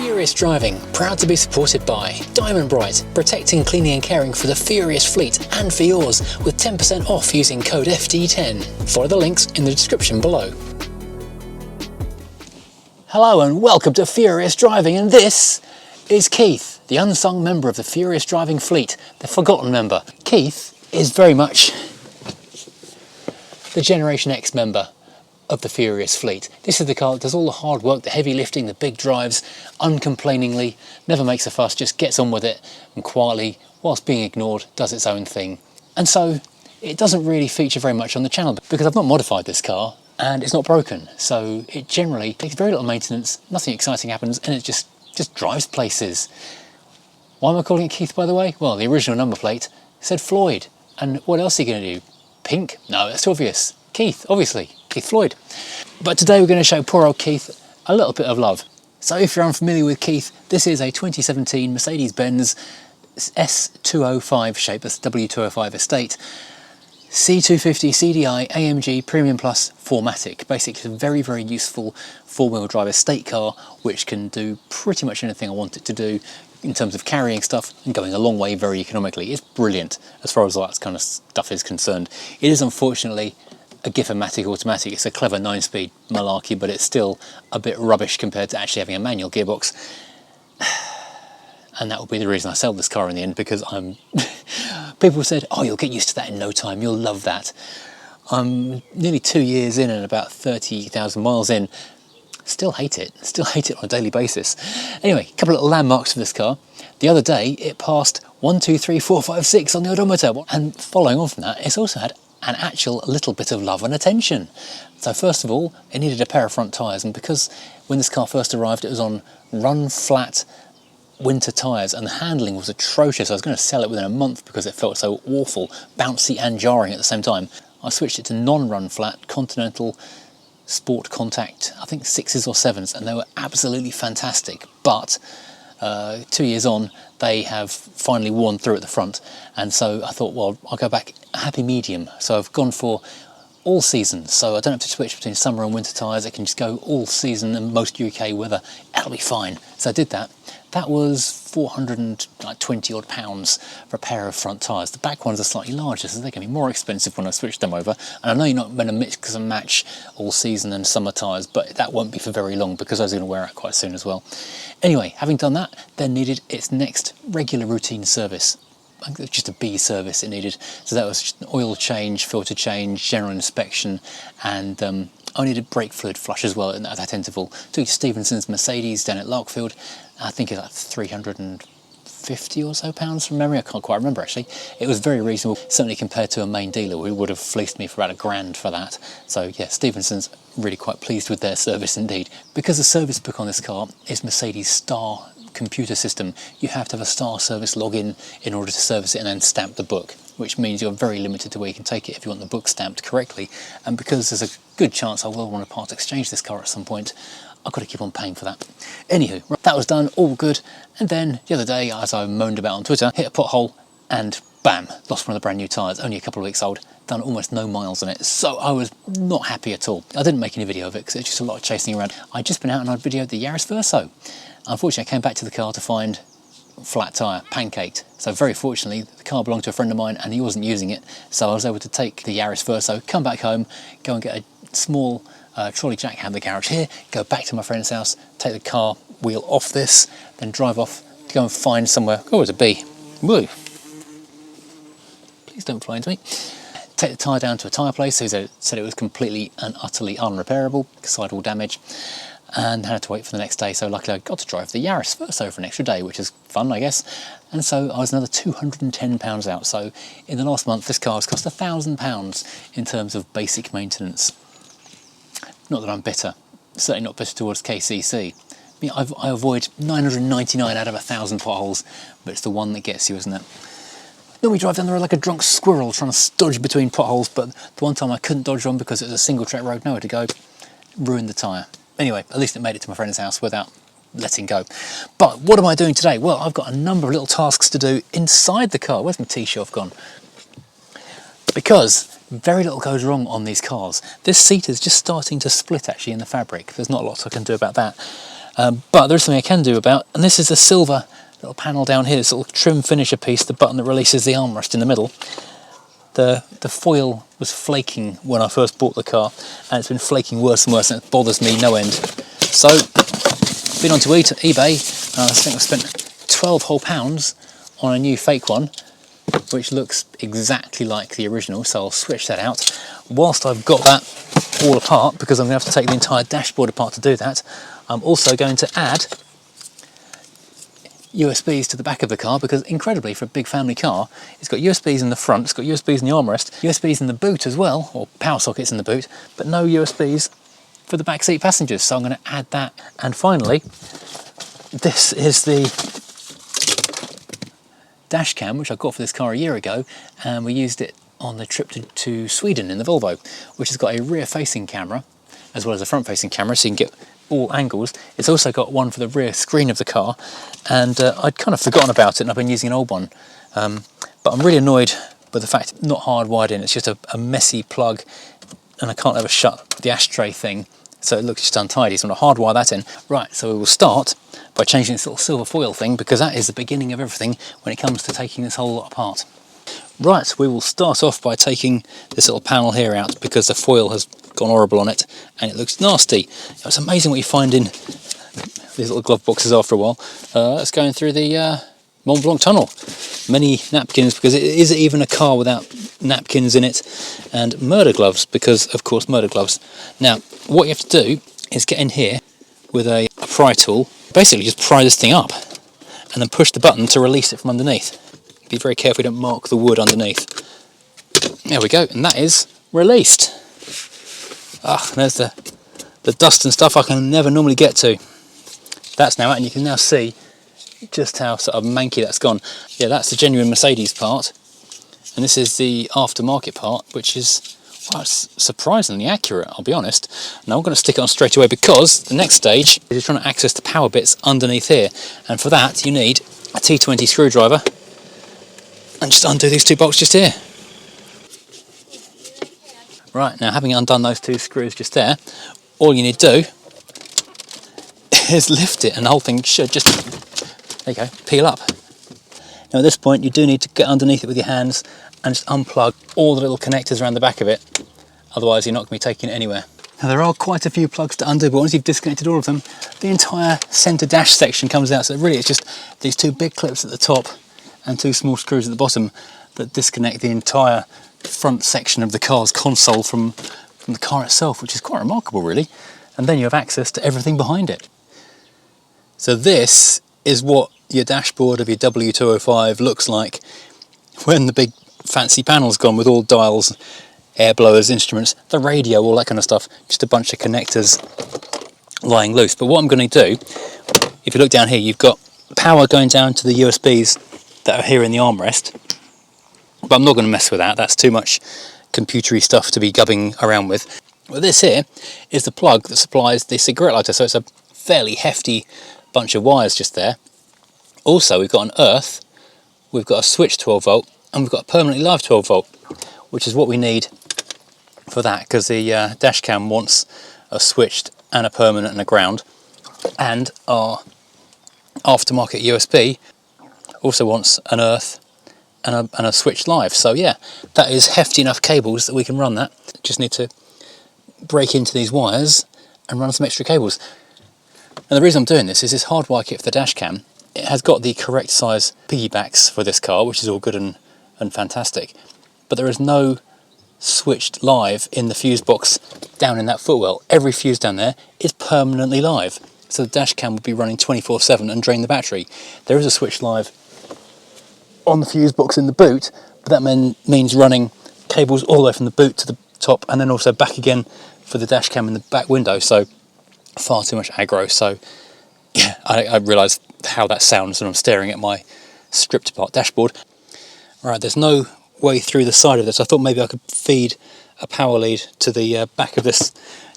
Furious Driving, proud to be supported by Diamond Bright, protecting, cleaning and caring for the Furious fleet and for yours with 10% off using code FD10. Follow the links in the description below. Hello and welcome to Furious Driving, and this is Keith, the unsung member of the Furious Driving fleet, the forgotten member. Keith is very much the Generation X member of the Furious fleet. This is the car that does all the hard work, the heavy lifting, the big drives, uncomplainingly, never makes a fuss, just gets on with it and quietly, whilst being ignored, does its own thing. And so it doesn't really feature very much on the channel because I've not modified this car and it's not broken. So it generally takes very little maintenance, nothing exciting happens, and it just drives places. Why am I calling it Keith, by the way? Well, the original number plate said Floyd. And what else are you going to do? Pink? No, that's obvious. Keith, obviously. Keith Floyd. But today we're going to show poor old Keith a little bit of love. So if you're unfamiliar with Keith, this is a 2017 Mercedes S205 shape, that's W205 estate, C250 CDI AMG Premium Plus 4MATIC. Basically a very, very useful four-wheel drive estate car which can do pretty much anything I want it to do in terms of carrying stuff and going a long way very economically. It's brilliant as far as that kind of stuff is concerned. It is unfortunately a Gifformatic automatic. It's a clever 9-speed malarkey, but it's still a bit rubbish compared to actually having a manual gearbox. And that will be the reason I sell this car in the end, because people said, oh, you'll get used to that in no time, you'll love that. I'm nearly 2 years in and about 30,000 miles in, still hate it on a daily basis. Anyway, a couple of little landmarks for this car. The other day it passed 1, 2, 3, 4, 5, 6 on the odometer, and following on from that, it's also had an actual little bit of love and attention. So first of all, it needed a pair of front tyres, and because when this car first arrived it was on run flat winter tyres and the handling was atrocious. I was going to sell it within a month because it felt so awful, bouncy and jarring at the same time. I switched it to non-run flat Continental Sport Contact, I think 6s or 7s, and they were absolutely fantastic. But 2 years on, they have finally worn through at the front, and so I thought, well, I'll go back a happy medium. So I've gone for all seasons, so I don't have to switch between summer and winter tyres. I can just go all season and most UK weather. That'll be fine. So I did that. That was 420 odd pounds for a pair of front tyres. The back ones are slightly larger, so they're going to be more expensive when I switch them over. And I know you're not going to mix and match all season and summer tyres, but that won't be for very long because those are going to wear out quite soon as well. Anyway, having done that, then needed its next regular routine service. I think it was just a B service it needed. So that was just an oil change, filter change, general inspection, and I needed brake fluid flush as well at that interval. Took Stevenson's Mercedes down at Larkfield. I think it's like 350 or so pounds from memory. I can't quite remember actually. It was very reasonable, certainly compared to a main dealer who would have fleeced me for about £1,000 for that. So yeah, Stevenson's really quite pleased with their service indeed. Because the service book on this car is Mercedes Star computer system, you have to have a Star service login in order to service it and then stamp the book, which means you're very limited to where you can take it if you want the book stamped correctly. And because there's a good chance I will want to part exchange this car at some point, I've got to keep on paying for that. Anywho, that was done, all good. And then the other day, as I moaned about on Twitter, hit a pothole and bam, lost one of the brand new tyres, only a couple of weeks old, done almost no miles on it. So I was not happy at all. I didn't make any video of it because it's just a lot of chasing around. I'd just been out and I'd videoed the Yaris Verso. Unfortunately, I came back to the car to find flat tyre, pancaked. So very fortunately, the car belonged to a friend of mine and he wasn't using it. So I was able to take the Yaris Verso, come back home, go and get a small trolley jack, have the garage here, go back to my friend's house, take the car wheel off this, then drive off to go and find somewhere. Oh, it's a bee. Woo. Please don't fly into me. Take the tyre down to a tyre place who said it was completely and utterly unrepairable, sidewall damage, and had to wait for the next day. So luckily I got to drive the Yaris Verso for an extra day, which is fun, I guess. And so I was another £210 out. So in the last month, this car has cost £1,000 in terms of basic maintenance. Not that I'm bitter, certainly not bitter towards KCC. I avoid 999 out of 1,000 potholes, but it's the one that gets you, isn't it? Normally drive down the road like a drunk squirrel trying to dodge between potholes, but the one time I couldn't dodge one because it was a single track road, nowhere to go, ruined the tyre. Anyway, at least it made it to my friend's house without letting go. But what am I doing today? Well, I've got a number of little tasks to do inside the car. Where's my tea shelf gone? Because very little goes wrong on these cars. This seat is just starting to split actually in the fabric. There's not a lot I can do about that. But there's something I can do about, and this is a silver little panel down here, this little trim finisher piece, the button that releases the armrest in the middle. The foil was flaking when I first bought the car, and it's been flaking worse and worse, and it bothers me no end. So, been onto eBay, and I think I've spent 12 whole pounds on a new fake one, which looks exactly like the original, so I'll switch that out. Whilst I've got that all apart, because I'm going to have to take the entire dashboard apart to do that, I'm also going to add USBs to the back of the car, because incredibly for a big family car, it's got USBs in the front, it's got USBs in the armrest, USBs in the boot as well, or power sockets in the boot, but no USBs for the back seat passengers, so I'm going to add that. And finally, this is the dash cam which I got for this car a year ago, and we used it on the trip to Sweden in the Volvo, which has got a rear facing camera as well as a front facing camera, so you can get all angles. It's also got one for the rear screen of the car, and I'd kind of forgotten about it and I've been using an old one, but I'm really annoyed with the fact it's not hardwired in. It's just a messy plug, and I can't ever shut the ashtray thing, so it looks just untidy, so I'm going to hardwire that in. Right, so we will start by changing this little silver foil thing, because that is the beginning of everything when it comes to taking this whole lot apart. Right, we will start off by taking this little panel here out, because the foil has gone horrible on it and it looks nasty. It's amazing what you find in these little glove boxes after a while. Let's go through the Mont Blanc tunnel. Many napkins, because it is even a car without napkins in it, and murder gloves, because of course murder gloves. Now what you have to do is get in here with a pry tool, basically just pry this thing up and then push the button to release it from underneath. Be very careful you don't mark the wood underneath. There we go, and that is released. Ah, there's the dust and stuff I can never normally get to. That's now out, and you can now see just how sort of manky that's gone. Yeah, that's the genuine Mercedes part, and this is the aftermarket part, which is, well, it's surprisingly accurate, I'll be honest. Now I'm going to stick it on straight away, because the next stage is trying to access the power bits underneath here, and for that you need a T20 screwdriver, and just undo these two bolts just here. Right, now having undone those two screws just there, all you need to do is lift it, and the whole thing should just, there you go, peel up. Now at this point you do need to get underneath it with your hands and just unplug all the little connectors around the back of it, otherwise you're not going to be taking it anywhere. Now there are quite a few plugs to undo, but once you've disconnected all of them, the entire centre dash section comes out, so really it's just these two big clips at the top and two small screws at the bottom that disconnect the entire front section of the car's console from the car itself, which is quite remarkable really, and then you have access to everything behind it. So this is what your dashboard of your W205 looks like when the big fancy panel's gone, with all dials, air blowers, instruments, the radio, all that kind of stuff, just a bunch of connectors lying loose. But what I'm going to do, if you look down here, you've got power going down to the USBs that are here in the armrest, but I'm not going to mess with that, that's too much computery stuff to be gubbing around with. Well, this here is the plug that supplies the cigarette lighter, so it's a fairly hefty bunch of wires just there. Also we've got an earth, we've got a switch 12 volt, and we've got a permanently live 12 volt, which is what we need for that, because the dash cam wants a switched and a permanent and a ground, and our aftermarket USB also wants an earth and a switch live. So yeah, that is hefty enough cables that we can run that. Just need to break into these wires and run some extra cables. And the reason I'm doing this is this hardwire kit for the dash cam, it has got the correct size piggybacks for this car, which is all good and fantastic, but there is no switched live in the fuse box down in that footwell. Every fuse down there is permanently live, so the dash cam would be running 24/7 and drain the battery. There is a switch live on the fuse box in the boot, but that means running cables all the way from the boot to the top, and then also back again for the dash cam in the back window, so far too much aggro. So yeah, I realise how that sounds when I'm staring at my stripped apart dashboard. Right, there's no way through the side of this. I thought maybe I could feed a power lead to the back of this,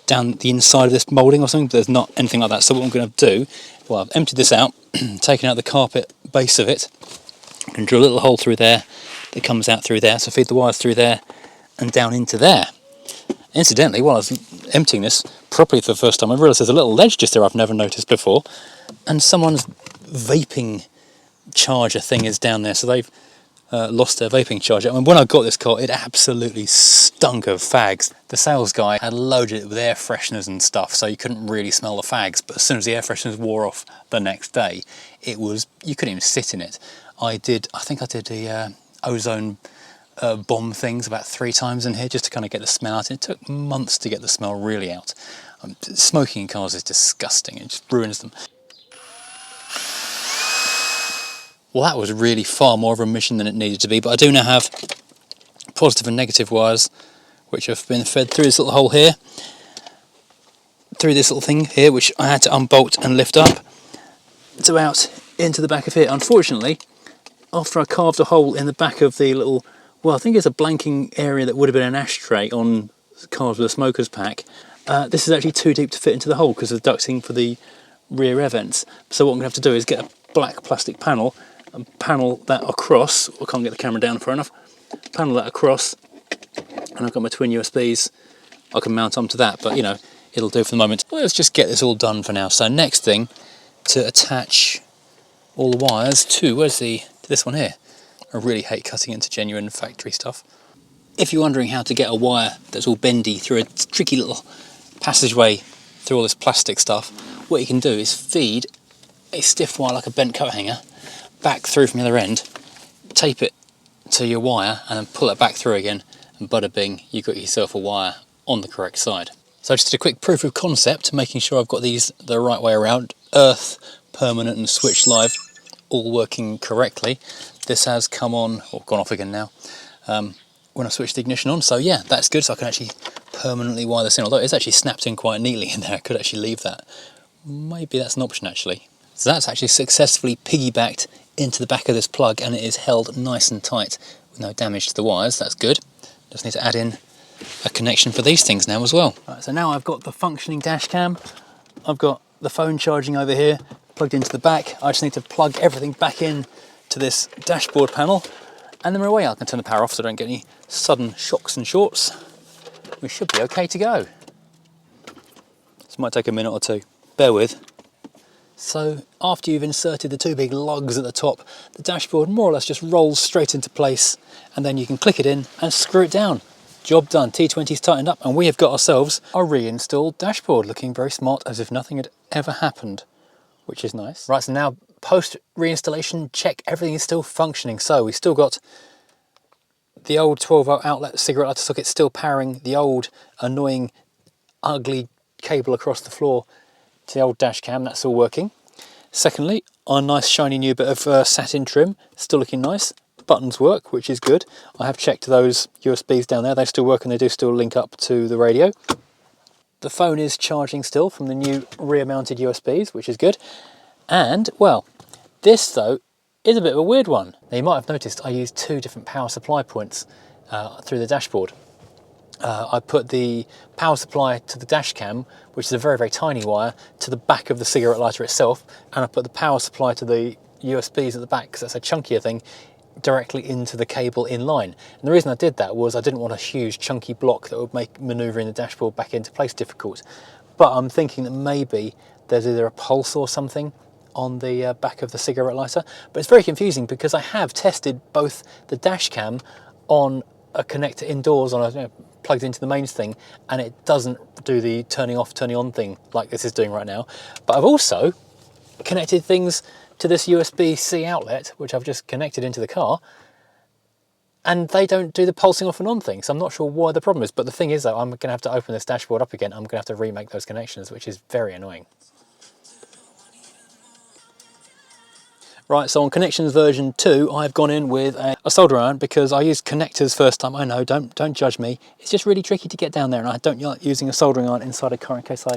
down the inside of this moulding or something, but there's not anything like that. So what I'm going to do, well, I've emptied this out, taken out the carpet base of it, I can drill a little hole through there that comes out through there, so feed the wires through there and down into there. Incidentally, while I was emptying this properly for the first time, I realised there's a little ledge just there I've never noticed before, and someone's vaping charger thing is down there, so they've lost their vaping charger. I mean, when I got this car, it absolutely stunk of fags. The sales guy had loaded it with air fresheners and stuff, so you couldn't really smell the fags, but as soon as the air fresheners wore off the next day, it was, you couldn't even sit in it. I think I did the ozone bomb things about 3 times in here just to kind of get the smell out. It took months to get the smell really out. Smoking in cars is disgusting, it just ruins them. Well, that was really far more of a mission than it needed to be, but I do now have positive and negative wires which have been fed through this little hole here, through this little thing here, which I had to unbolt and lift up to out into the back of here. Unfortunately, after I carved a hole in the back of the little, well, I think it's a blanking area that would have been an ashtray on cars with a smoker's pack, this is actually too deep to fit into the hole because of the ducting for the rear air vents. So what I'm going to have to do is get a black plastic panel and panel that across. I can't get the camera down far enough. Panel that across, and I've got my twin USBs. I can mount onto that, but you know, it'll do for the moment. Let's just get this all done for now. So next thing, to attach all the wires to, to this one here. I really hate cutting into genuine factory stuff. If you're wondering how to get a wire that's all bendy through a tricky little passageway through all this plastic stuff, what you can do is feed a stiff wire like a bent coat hanger back through from the other end, tape it to your wire and then pull it back through again, and bada bing, you've got yourself a wire on the correct side. So I just did a quick proof of concept, making sure I've got these the right way around. Earth, permanent and switch live, all working correctly. This has come on, or gone off again now, when I switched the ignition on. So yeah, that's good, so I can actually permanently wire this in, although it's actually snapped in quite neatly in there. I could actually leave that. Maybe that's an option actually. So that's actually successfully piggybacked into the back of this plug, and it is held nice and tight with no damage to the wires. That's good. Just need to add in a connection for these things now as well. Right, so now I've got the functioning dash cam, I've got the phone charging over here plugged into the back. I just need to plug everything back in to this dashboard panel, and then we're away. I can turn the power off so I don't get any sudden shocks and shorts. We should be okay to go. This might take a minute or two, bear with. So after you've inserted the 2 big lugs at the top, the dashboard more or less just rolls straight into place, and then you can click it in and screw it down. Job done, T20's tightened up, and we have got ourselves a reinstalled dashboard, looking very smart as if nothing had ever happened, which is nice. Right, so now post reinstallation, check everything is still functioning. So we still got the old 12-volt outlet cigarette lighter socket still powering the old annoying ugly cable across the floor to the old dash cam. That's all working. Secondly, our nice shiny new bit of satin trim, still looking nice. Buttons work, which is good. I have checked those USBs down there, they still work and they do still link up to the radio. The phone is charging still from the new rear mounted USBs, which is good. And well, this though is a bit of a weird one. Now you might have noticed I used 2 different power supply points through the dashboard. I put the power supply to the dash cam, which is a very, very tiny wire, to the back of the cigarette lighter itself, and I put the power supply to the USBs at the back, because that's a chunkier thing, directly into the cable in line. And the reason I did that was I didn't want a huge chunky block that would make manoeuvring the dashboard back into place difficult. But I'm thinking that maybe there's either a pulse or something on the back of the cigarette lighter. But it's very confusing because I have tested both the dash cam on a connector indoors, on a plugged into the mains thing, and it doesn't do the turning off, turning on thing like this is doing right now. But I've also connected things to this USB-C outlet, which I've just connected into the car, and they don't do the pulsing off and on thing. So I'm not sure why the problem is. But the thing is though, I'm going to have to open this dashboard up again. I'm going to have to remake those connections, which is very annoying. Right, so on connections version 2, I've gone in with a soldering iron because I used connectors first time. I know, don't judge me. It's just really tricky to get down there, and I don't like using a soldering iron inside a car in case I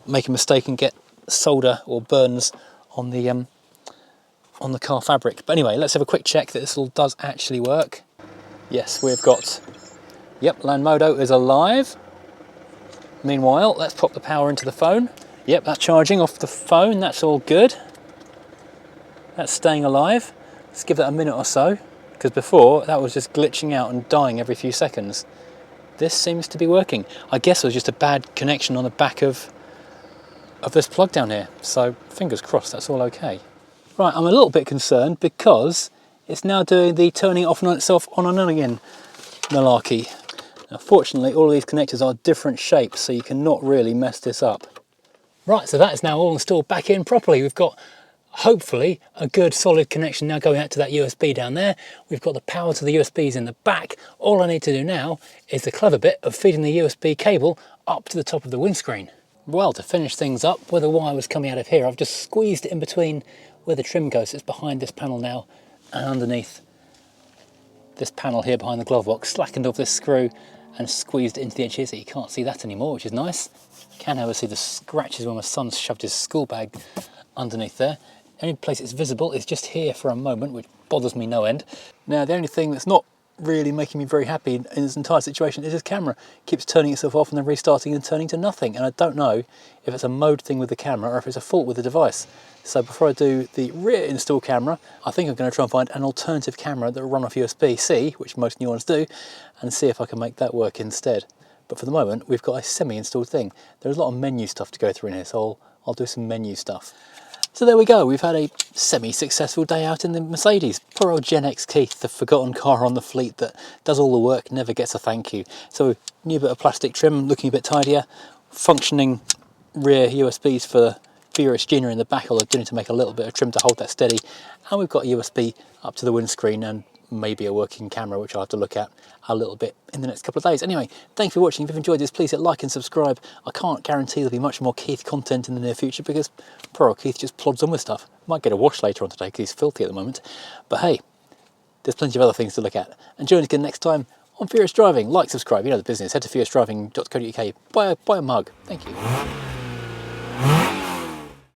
make a mistake and get solder or burns on the car fabric. But anyway, let's have a quick check that this all does actually work. Yes, we've got, yep, Land Modo is alive. Meanwhile, let's pop the power into the phone. Yep, that's charging off the phone, that's all good. That's staying alive. Let's give that a minute or so, because before that was just glitching out and dying every few seconds. this seems to be working. I guess it was just a bad connection on the back of this plug down here. So fingers crossed that's all okay. Right, I'm a little bit concerned because it's now doing the turning it off and on itself on and on again malarkey. Now fortunately all of these connectors are different shapes, so you cannot really mess this up. Right, so that is now all installed back in properly. We've got hopefully a good solid connection now going out to that USB down there. We've got the power to the USBs in the back. All I need to do now is the clever bit of feeding the USB cable up to the top of the windscreen. Well, to finish things up, where the wire was coming out of here, I've just squeezed it in between where the trim goes. It's behind this panel now and underneath this panel here behind the glove box, slackened off this screw and squeezed it into the edge here so you can't see that anymore, which is nice. Can however see the scratches where my son's shoved his school bag underneath there. The only place it's visible is just here for a moment, which bothers me no end. Now the only thing that's not really making me very happy in this entire situation is this camera. It keeps turning itself off and then restarting and turning to nothing, and I don't know if it's a mode thing with the camera or if it's a fault with the device. So before I do the rear install camera, I think I'm going to try and find an alternative camera that will run off USB-C, which most new ones do, and see if I can make that work instead. But for the moment, we've got a semi-installed thing. There's a lot of menu stuff to go through in here, so I'll do some menu stuff. So there we go, we've had a semi-successful day out in the Mercedes. Poor old Gen X Keith, the forgotten car on the fleet that does all the work, never gets a thank you. So new bit of plastic trim, looking a bit tidier, functioning rear USBs for Furious Junior in the back, although I do need to make a little bit of trim to hold that steady. And we've got a USB up to the windscreen and maybe a working camera, which I'll have to look at a little bit in the next couple of days. Anyway, thank you for watching. If you've enjoyed this, please hit like and subscribe. I can't guarantee there'll be much more Keith content in the near future because poor old Keith just plods on with stuff. Might get a wash later on today because he's filthy at the moment. But hey, there's plenty of other things to look at. And join us again next time on Furious Driving. Like, subscribe, you know the business. Head to furiousdriving.co.uk, buy a mug. Thank you.